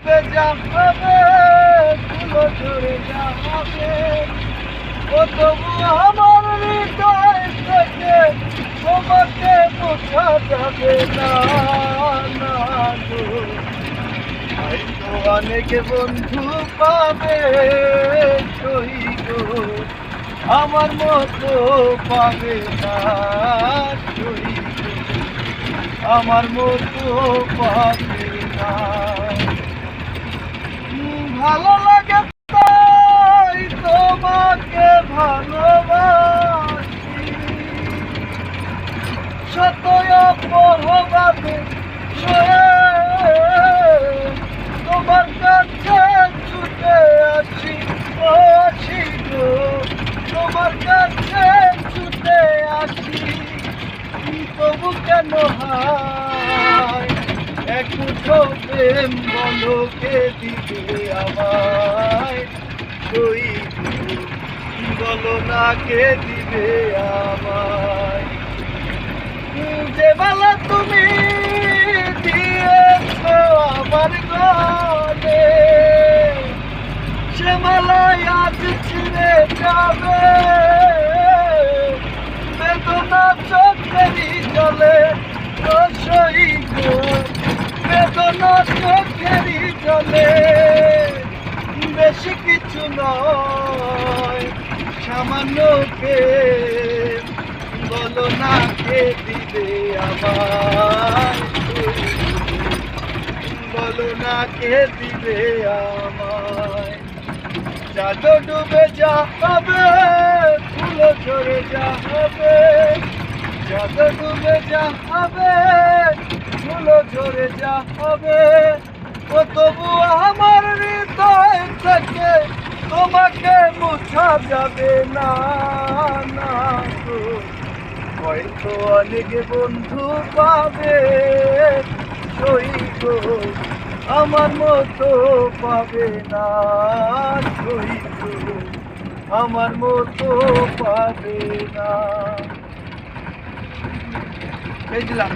ডুবে যাবে, ফুল ঝরে যাবে, ও তবু আমার হৃদয় থেকে তোমাকে বোঝা যাবে না, না গো। হয়তো অনেক বন্ধু পাবে সই গো, আমার মতো পাবে না সই গো, আমার মতো পাবে না। ভালো লাগে তাই তোমাকে ভালোবাসি, শত অপরাধে সয়ে তোমার কাছে ছুটে আসি, ও আসি গো, তোমার কাছে ছুটে আসি। তবু কেন হায় এক মুঠো প্রেম বলো কে দিবে আমায়, সই বলো না কে দিবে আমায়। যে বেলা তুমি দিয়েছ আমার গলে, সে মালায় আজ ছিঁড়ে যাবে, বেদনা চোখেরই জলে, ও সই গো, বেদনা চোখেরই জলে। বেশি কিছু নয় সামান্য প্রেম, বলো না কে দিবে আমায়, বলো না কে দিবে আমায়। চাঁদ ডুবে যাবে, ফুল ঝরে যাবে, চাঁদ ডুবে যাবে, ফুল ঝরে যাবে, ও তবু আমার হৃদয় থেকে তোমাকে মুছা যাবে না, না গো। হয়তো অনেক বন্ধু পাবে সই গো, আমার মতো পাবে না সই গো, আমার মতো পাবে না। এই দিলাম।